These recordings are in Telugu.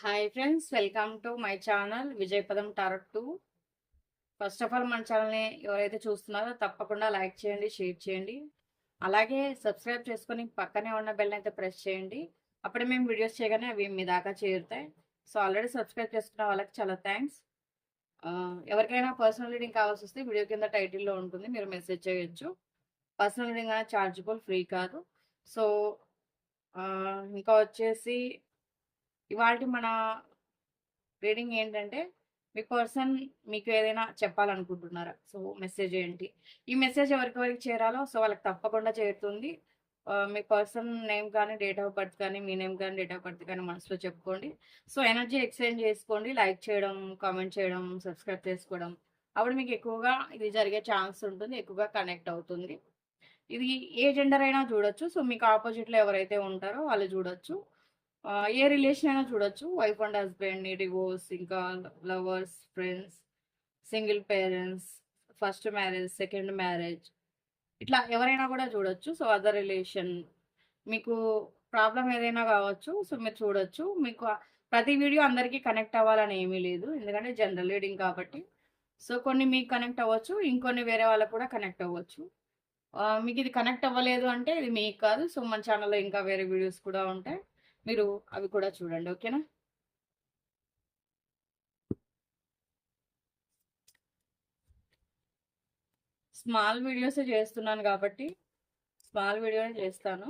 Hi friends, welcome to my channel Vijayapadam tarot 2. First of all మన ఛానల్ని ఎవరైతే చూస్తున్నారో తప్పకుండా లైక్ చేయండి, షేర్ చేయండి. అలాగే సబ్స్క్రైబ్ చేసుకొని పక్కనే ఉన్న బెల్ అయితే ప్రెస్ చేయండి. అప్పుడే మేము వీడియోస్ చేయగానే అవి మీ దాకా చేరుతాయి. సో ఆల్రెడీ సబ్స్క్రైబ్ చేసుకున్న వాళ్ళకి చాలా థ్యాంక్స్. ఎవరికైనా పర్సనల్ రీడింగ్ కావాల్సి వస్తే వీడియో కింద టైటిల్లో ఉంటుంది, మీరు మెసేజ్ చేయొచ్చు. పర్సనల్ రీడింగ్ అనేది ఛార్జబుల్, ఫ్రీ కాదు. సో ఇంకా వచ్చేసి ఇవాళ మన రీడింగ్ ఏంటంటే, మీ పర్సన్ మీకు ఏదైనా చెప్పాలనుకుంటున్నారా? సో మెసేజ్ ఏంటి, ఈ మెసేజ్ ఎవరికెవరికి చేరాలో సో వాళ్ళకి తప్పకుండా చేరుతుంది. మీ పర్సన్ నేమ్ కానీ, డేట్ ఆఫ్ బర్త్ కానీ, మీ నేమ్ కానీ, డేట్ ఆఫ్ బర్త్ కానీ మనసులో చెప్పుకోండి. సో ఎనర్జీ ఎక్స్చేంజ్ చేసుకోండి. లైక్ చేయడం, కామెంట్ చేయడం, సబ్స్క్రైబ్ చేసుకోవడం. అప్పుడు మీకు ఎక్కువగా ఇది జరిగే ఛాన్స్ ఉంటుంది, ఎక్కువగా కనెక్ట్ అవుతుంది. ఇది ఏ జెండర్ అయినా చూడొచ్చు. సో మీకు ఆపోజిట్లో ఎవరైతే ఉంటారో వాళ్ళు చూడొచ్చు. ఏ రిలేషన్ అయినా చూడొచ్చు. వైఫ్ అండ్ హస్బెండ్, డివోర్స్, ఇంకా lovers, friends, single parents, first marriage, second marriage, ఇట్లా ఎవరైనా కూడా చూడొచ్చు. సో అదర్ రిలేషన్, మీకు ప్రాబ్లం ఏదైనా కావచ్చు. సో మీరు చూడొచ్చు. మీకు ప్రతి వీడియో అందరికీ కనెక్ట్ అవ్వాలని ఏమీ లేదు, ఎందుకంటే జనరల్ రీడింగ్ కాబట్టి. సో కొన్ని మీకు కనెక్ట్ అవ్వచ్చు, ఇంకొన్ని వేరే వాళ్ళకు కూడా కనెక్ట్ అవ్వచ్చు. మీకు ఇది కనెక్ట్ అవ్వలేదు అంటే ఇది మీకు కాదు. సో మన ఛానల్లో ఇంకా వేరే వీడియోస్ కూడా ఉంటాయి, మీరు అవి కూడా చూడండి. ఓకేనా? స్మాల్ వీడియోసే చేస్తున్నాను కాబట్టి స్మాల్ వీడియోనే చేస్తాను.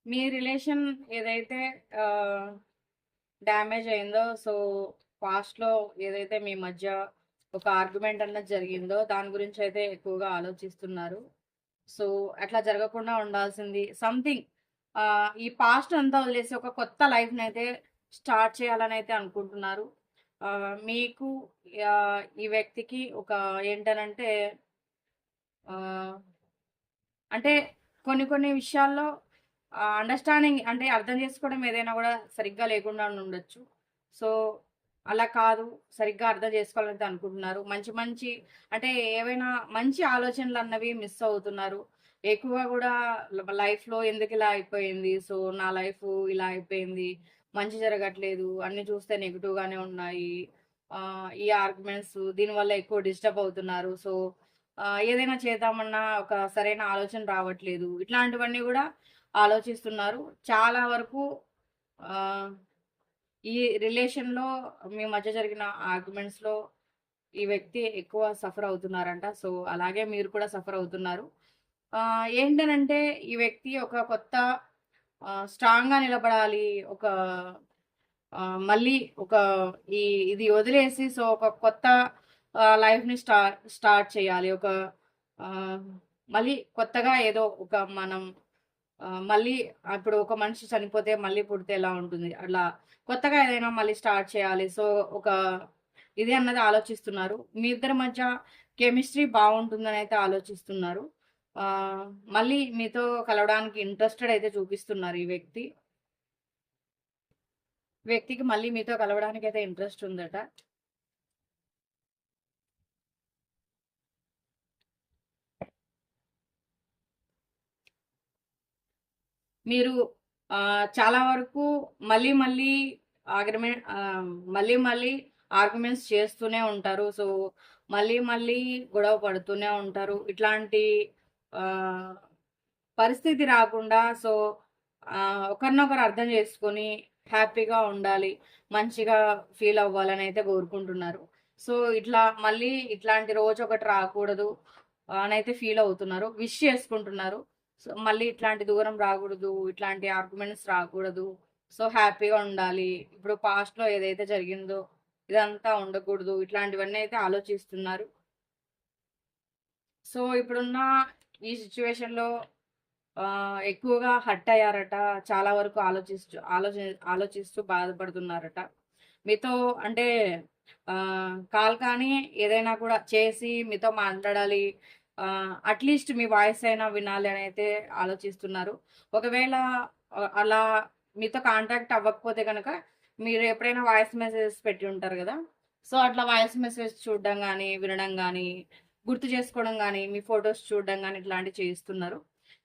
మీ రిలేషన్ ఏదైతే డ్యామేజ్ అయిందో, సో పాస్ట్లో ఏదైతే మీ మధ్య ఒక ఆర్గ్యుమెంట్ అన్నది జరిగిందో దాని గురించి అయితే ఎక్కువగా ఆలోచిస్తున్నారు. సో అట్లా జరగకుండా ఉండాల్సింది సంథింగ్. ఈ పాస్ట్ అంతా వదిలేసి ఒక కొత్త లైఫ్ని అయితే స్టార్ట్ చేయాలని అయితే అనుకుంటున్నారు. మీకు ఈ వ్యక్తికి ఒక ఏంటనంటే, అంటే కొన్ని కొన్ని విషయాల్లో అండర్స్టాండింగ్ అంటే అర్థం చేసుకోవడం ఏదైనా కూడా సరిగ్గా లేకుండా ఉండొచ్చు. సో అలా కాదు, సరిగ్గా అర్థం చేసుకోవాలని అనుకుంటున్నారు. మంచి మంచి అంటే ఏవైనా మంచి ఆలోచనలు అన్నవి మిస్ అవుతున్నారు. ఎక్కువగా కూడా లైఫ్లో ఎందుకు ఇలా అయిపోయింది, సో నా లైఫ్ ఇలా అయిపోయింది, మంచి జరగట్లేదు, అన్ని చూస్తే నెగిటివ్గానే ఉన్నాయి, ఈ ఆర్గ్యుమెంట్స్ దీనివల్ల ఎక్కువ డిస్టర్బ్ అవుతున్నారు. సో ఏదైనా చేద్దామన్నా ఒక సరైన ఆలోచన రావట్లేదు, ఇట్లాంటివన్నీ కూడా ఆలోచిస్తున్నారు. చాలా వరకు ఈ రిలేషన్లో మీ మధ్య జరిగిన ఆర్గ్యుమెంట్స్లో ఈ వ్యక్తి ఎక్కువ సఫర్ అవుతున్నారంట. సో అలాగే మీరు కూడా సఫర్ అవుతున్నారు. ఏంటనంటే ఈ వ్యక్తి ఒక కొత్త స్ట్రాంగ్గా నిలబడాలి, ఒక మళ్ళీ ఒక ఇది వదిలేసి సో ఒక కొత్త లైఫ్ని స్టార్ట్ చేయాలి. ఒక మళ్ళీ కొత్తగా ఏదో ఒక మనం మళ్ళీ ఇప్పుడు ఒక మనిషి చనిపోతే మళ్ళీ పుడితే ఎలా ఉంటుంది, అట్లా కొత్తగా ఏదైనా మళ్ళీ స్టార్ట్ చేయాలి. సో ఒక ఇది అన్నది ఆలోచిస్తున్నారు. మీ ఇద్దరి మధ్య కెమిస్ట్రీ బాగుంటుందని అయితే ఆలోచిస్తున్నారు. మళ్ళీ మీతో కలవడానికి ఇంట్రెస్టెడ్ అయితే చూపిస్తున్నారు ఈ వ్యక్తికి మళ్ళీ మీతో కలవడానికి అయితే ఇంట్రెస్ట్ ఉందట. మీరు చాలా వరకు మళ్ళీ మళ్ళీ ఆర్గ్యుమెంట్ మళ్ళీ మళ్ళీ ఆర్గ్యుమెంట్స్ చేస్తూనే ఉంటారు. సో మళ్ళీ మళ్ళీ గొడవ పడుతూనే ఉంటారు. ఇట్లాంటి పరిస్థితి రాకుండా సో ఒకరినొకరు అర్థం చేసుకొని హ్యాపీగా ఉండాలి, మంచిగా ఫీల్ అవ్వాలని అయితే కోరుకుంటున్నారు. సో ఇట్లా మళ్ళీ ఇట్లాంటి రోజు ఒకటి రాకూడదు అని అయితే ఫీల్ అవుతున్నారు, విష్ చేసుకుంటున్నారు. సో మళ్ళీ ఇట్లాంటి దూరం రాకూడదు, ఇట్లాంటి ఆర్గ్యుమెంట్స్ రాకూడదు. సో హ్యాపీగా ఉండాలి. ఇప్పుడు పాస్ట్‌లో ఏదైతే జరిగిందో ఇదంతా ఉండకూడదు. ఇట్లాంటివన్నీ అయితే ఆలోచిస్తున్నారు. సో ఇప్పుడున్న ఈ సిట్యుయేషన్‌లో ఎక్కువగా హర్ట్ అయ్యారట. చాలా వరకు ఆలోచిస్తూ బాధపడుతున్నారట. మీతో అంటే కాల్ కానీ ఏదైనా కూడా చేసి మీతో మాట్లాడాలి. అట్‌లీస్ట్ మీ వాయిస్ అయినా వినాలి అని అయితే ఆలోచిస్తున్నారు. ఒకవేళ అలా మీతో కాంటాక్ట్ అవ్వకపోతే గనక మీరు ఎప్పుడైనా వాయిస్ మెసేజెస్ పెట్టి ఉంటారు గదా! సో, అట్లా వాయిస్ మెసేజ్ చూడడం గానీ, వినడం గానీ, గుర్తు చేసుకోవడం గానీ, మీ ఫోటోస్ చూడడం గానీ ఇట్లాంటివి చేస్తున్నారు.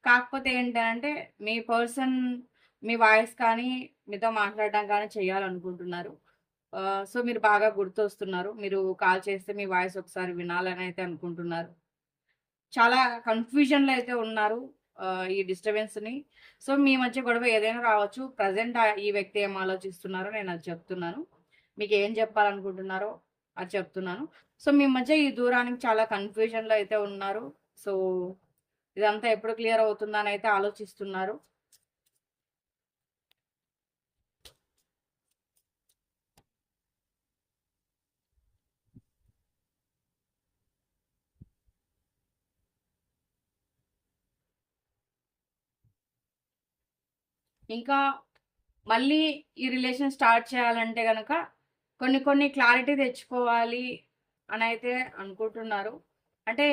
కాకపోతే ఏంటంటే మీ పర్సన్ మీ వాయిస్ కానీ, మీతో మాట్లాడడం కానీ చేయాలనుకుంటున్నారు. సో, మీరు బాగా గుర్తొస్తున్నారు. మీరు కాల్ చేస్తే మీ వాయిస్ ఒకసారి వినాలని అయితే అనుకుంటున్నారు. చాలా కన్‌ఫ్యూజన్‌లో అయితే ఉన్నారు. ఈ డిస్టర్బెన్స్‌ని. సో, మీ మధ్య గొడవ ఏదైనా రావచ్చు. ప్రెజెంట్ ఈ వ్యక్తి ఏం ఆలోచిస్తున్నారో నేనది చెప్తున్నాను. మీకేం చెప్పాలనుకుంటున్నారో అది చెప్తున్నాను. సో, మీ మధ్య ఈ దూరానికి చాలా కన్‌ఫ్యూజన్‌లో అయితే ఉన్నారు. సో, ఇదంతా ఎప్పుడు క్లియర్ అవుతుందనైతే ఆలోచిస్తున్నారు. ఇంకా మళ్ళీ ఈ రిలేషన్ స్టార్ట్ చేయాలంటే గనక కొన్ని కొన్ని క్లారిటీ తెచ్చుకోవాలి అనైతే అనుకుంటున్నారు. అంటే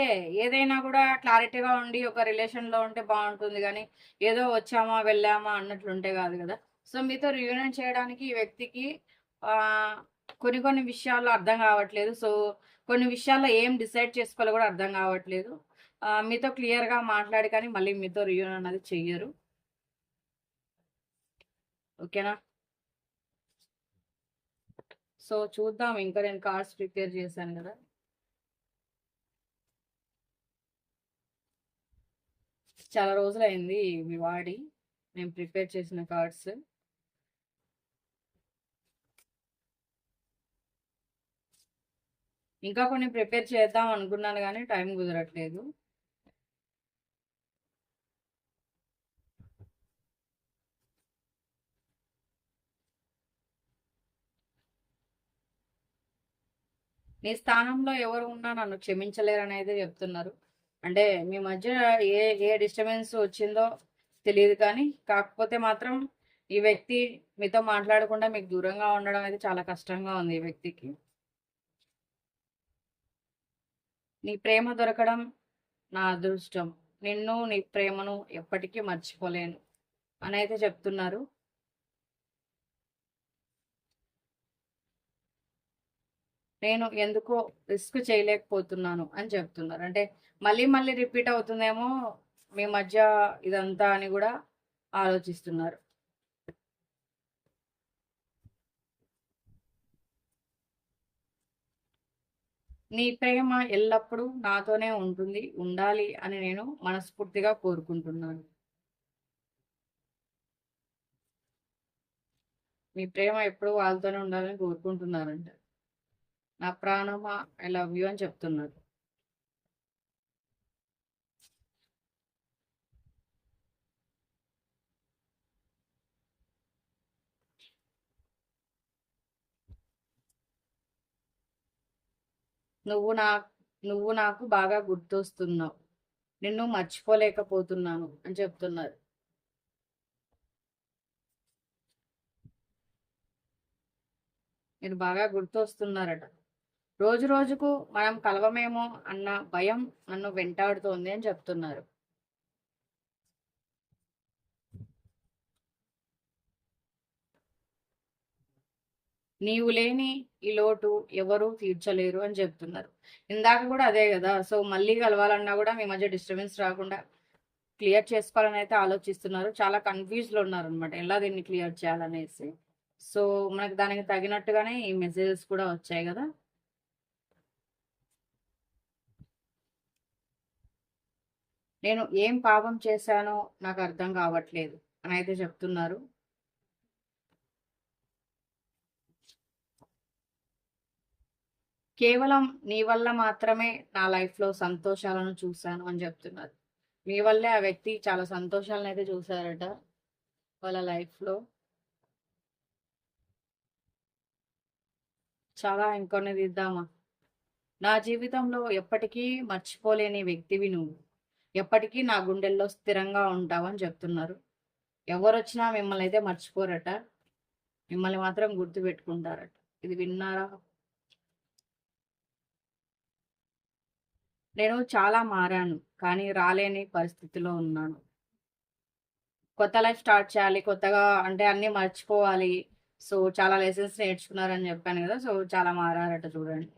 ఏదైనా గూడా క్లారిటీగా ఉండి ఒక రిలేషన్‌లో ఉంటే బావుంటుంది గానీ, ఏదో వచ్చామా, వెళ్ళామా అన్నట్లుంటే గాదు గదా! సో, మీతో రియూనియన్ చేయడానికి ఈ వ్యక్తికి ఆహ్, కొన్ని కొన్ని విషయాల్లో అర్థం గావట్లేదు. సో, కొన్ని విషయాల్లో ఏం డిసైడ్ చేసుకోవాలో గూడా అర్థం గావట్లేదు. మీతో క్లియర్‌గా మాట్లాడి కానీ మళ్ళీ మీతో రియూనియన్ అనేది చెయ్యరు. ఓకేనా? సో, చూద్దాం. ఇంకా నేను కార్డ్స్ ప్రిపేర్ చేశాను గదా! చాలా రోజులయింది ఇవి వాడి. నేను ప్రిపేర్ చేసిన కార్డ్స్. ఇంకా కొన్ని ప్రిపేర్ చేద్దాం అనుకున్నాను గానీ టైం కుదరట్లేదు. నీ స్థానంలో ఎవరు ఉన్నా నన్ను క్షమించలేరనైతే చెప్తున్నారు. అంటే మీ మధ్య ఏ ఏ డిస్టర్బెన్స్ వచ్చిందో తెలీదు కానీ, కాకపోతే మాత్రం ఈ వ్యక్తి మీతో మాట్లాడకుండా మీకు దూరంగా ఉండడం అయితే చాలా కష్టంగా ఉంది ఈ వ్యక్తికి. నీ ప్రేమ దొరకడం నా అదృష్టం. నిన్ను, నీ ప్రేమను ఎప్పటికీ మర్చిపోలేను అనైతే చెప్తున్నారు. నేను ఎందుకో రిస్క్ చేయలేకపోతున్నాను అని చెప్తున్నారు. అంటే మళ్ళీ మళ్ళీ రిపీట్ అవుతుందేమో మీ మధ్య ఇదంతా అని గూడా ఆలోచిస్తున్నారు. నీ ప్రేమ ఎల్లప్పుడూ నాతోనే ఉంటుంది, ఉండాలి అని నేను మనస్ఫూర్తిగా కోరుకుంటున్నాను. మీ ప్రేమ ఎప్పుడూ వాళ్ళతోనే ఉండాలని కోరుకుంటున్నారంట. నా ప్రాణమా ఐ లవ్ యూ అని చెప్తున్నారు. నువ్వు నా నువ్వు నాకు బాగా గుర్తొస్తున్నావు. నిన్ను మర్చిపోలేకపోతున్నాను అని చెప్తున్నారు. మీరు బాగా గుర్తొస్తున్నారట. రోజు రోజుకు మనం కలవమేమో అన్న భయం నన్ను వెంటాడుతోంది అని చెప్తున్నారు. నీవు లేని ఈ లోటు ఎవరు తీర్చలేరు అని చెప్తున్నారు. ఇందాక కూడా అదే కదా! సో, మళ్ళీ కలవాలన్నా కూడా మీ మధ్య డిస్టర్బెన్స్ రాకుండా క్లియర్ చేసుకోవాలని అయితే ఆలోచిస్తున్నారు. చాలా కన్‌ఫ్యూజ్‌లో ఉన్నారనమాట. ఎలా దీన్ని క్లియర్ చేయాలనేసి. సో, మనకు దానికి తగినట్టుగానే ఈ మెసేజెస్ కూడా వచ్చాయి గదా! నేను ఏం పాపం చేశానో నాకు అర్థం కావట్లేదు అనైతే చెప్తున్నారు. కేవలం నీ వల్ల మాత్రమే నా లైఫ్‌లో సంతోషాలను చూశాను అని చెప్తున్నారు. మీ వల్లే ఆ వ్యక్తి చాలా సంతోషాలను అయితే చూసారట వాళ్ళ లైఫ్లో. చాలా ఇంకొన్ని తీద్దామా. నా జీవితంలో ఎప్పటికీ మర్చిపోలేని వ్యక్తివి నువ్వు. ఎప్పటికీ నా గుండెల్లో స్థిరంగా ఉంటావని చెప్తున్నారు. ఎవరొచ్చినా మిమ్మల్ని అయితే మర్చిపోరట. మిమ్మల్ని మాత్రం గుర్తుపెట్టుకుంటారట. ఇది విన్నారా? నేను చాలా మారాను. కానీ రాలేని పరిస్థితిలో ఉన్నాను. కొత్త లైఫ్ స్టార్ట్ చేయాలి. కొత్తగా అంటే అన్నీ మర్చిపోవాలి. సో, చాలా లెసన్స్ నేర్చుకున్నారని చెప్పాను కదా! సో, చాలా మారారట చూడండి.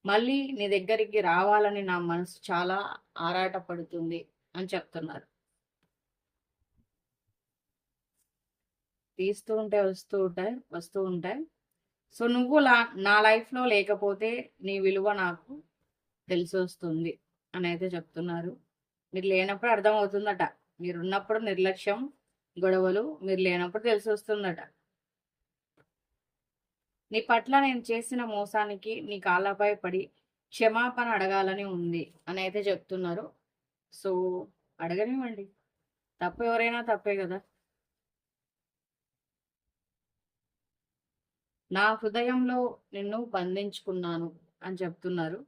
మళ్ళీ నీ దగ్గరికి రావాలని నా మనసు చాలా ఆరాటపడుతుంది అని చెప్తున్నారు. తీస్తూ ఉంటే వస్తూ ఉంటాయి. సో, నువ్వు నా లైఫ్‌లో లేకపోతే నీ విలువ నాకు తెలిసొస్తుంది అనైతే చెప్తున్నారు. మీరు లేనప్పుడు అర్థమవుతుందట. మీరున్నప్పుడు నిర్లక్ష్యం, గొడవలు, మీరు లేనప్పుడు తెలిసొస్తుందట. నీ పట్ల నేను చేసిన మోసానికి నీ కాళ్ళపై పడి క్షమాపణ అడగాలని ఉంది అని అయితే చెప్తున్నారు. సో, అడగనివ్వండి. తప్పు ఎవరైనా తప్పే కదా! నా హృదయంలో నిన్ను బంధించుకున్నాను అని చెప్తున్నారు.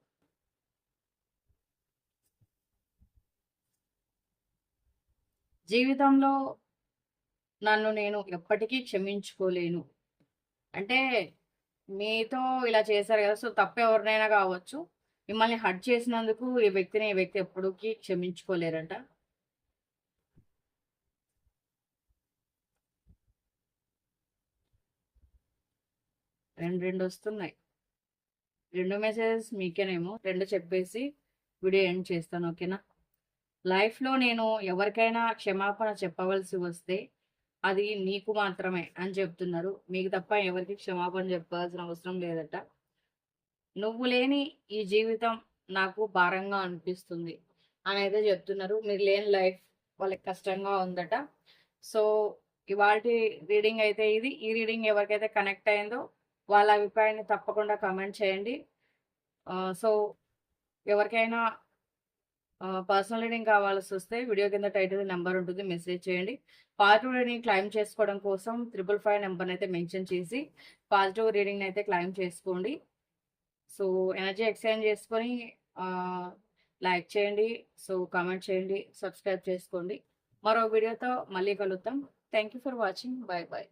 జీవితంలో నన్ను నేను ఎప్పటికీ క్షమించుకోలేను. అంటే మీతో ఇలా చేశారు కదా! సో, తప్పు ఎవరినైనా కావచ్చు. మిమ్మల్ని హర్ట్ చేసినందుకు ఈ వ్యక్తి ఎప్పటికీ క్షమించుకోలేరట. 2 వస్తున్నాయి. 2 మెసేజెస్ మీకేనేమో. 2 చెప్పేసి వీడియో ఎండ్ చేస్తాను. ఓకేనా? లైఫ్‌లో నేను ఎవరికైనా క్షమాపణ చెప్పవలసి వస్తే అది నీకు మాత్రమే అని చెప్తున్నారు. మీకు తప్ప ఎవరికీ క్షమాపణ చెప్పాల్సిన అవసరం లేదట. నువ్వు లేని ఈ జీవితం నాకు భారంగా అనిపిస్తుంది అనైతే చెప్తున్నారు. మీరు లేని లైఫ్ వాళ్ళకి కష్టంగా ఉందట. సో, ఇవాల్టి రీడింగ్ అయితే ఇది. ఈ రీడింగ్ ఎవరికైతే కనెక్ట్ అయిందో వాళ్ళ అభిప్రాయాన్ని తప్పకుండా కామెంట్ చేయండి. సో, ఎవరికైనా పర్సనల్ రీడింగ్ కావాల్సొస్తే వీడియో కింద టైటిల్ నెంబర్ ఉంటుంది. మెసేజ్ చేయండి. పాజిటివ్ రీడింగ్ క్లెయిమ్ చేసుకోవడం కోసం 555 నెంబర్‌నైతే మెన్షన్ చేసి పాజిటివ్ రీడింగ్‌నైతే క్లెయిమ్ చేసుకోండి. సో, ఎనర్జీ ఎక్స్చేంజ్ చేసుకొని ఆహ్, లైక్ చేయండి. సో, కామెంట్ చేయండి. సబ్స్క్రైబ్ చేసుకోండి. మరో వీడియోతో మళ్ళీ కలుద్దాం. Thank you for watching. By by.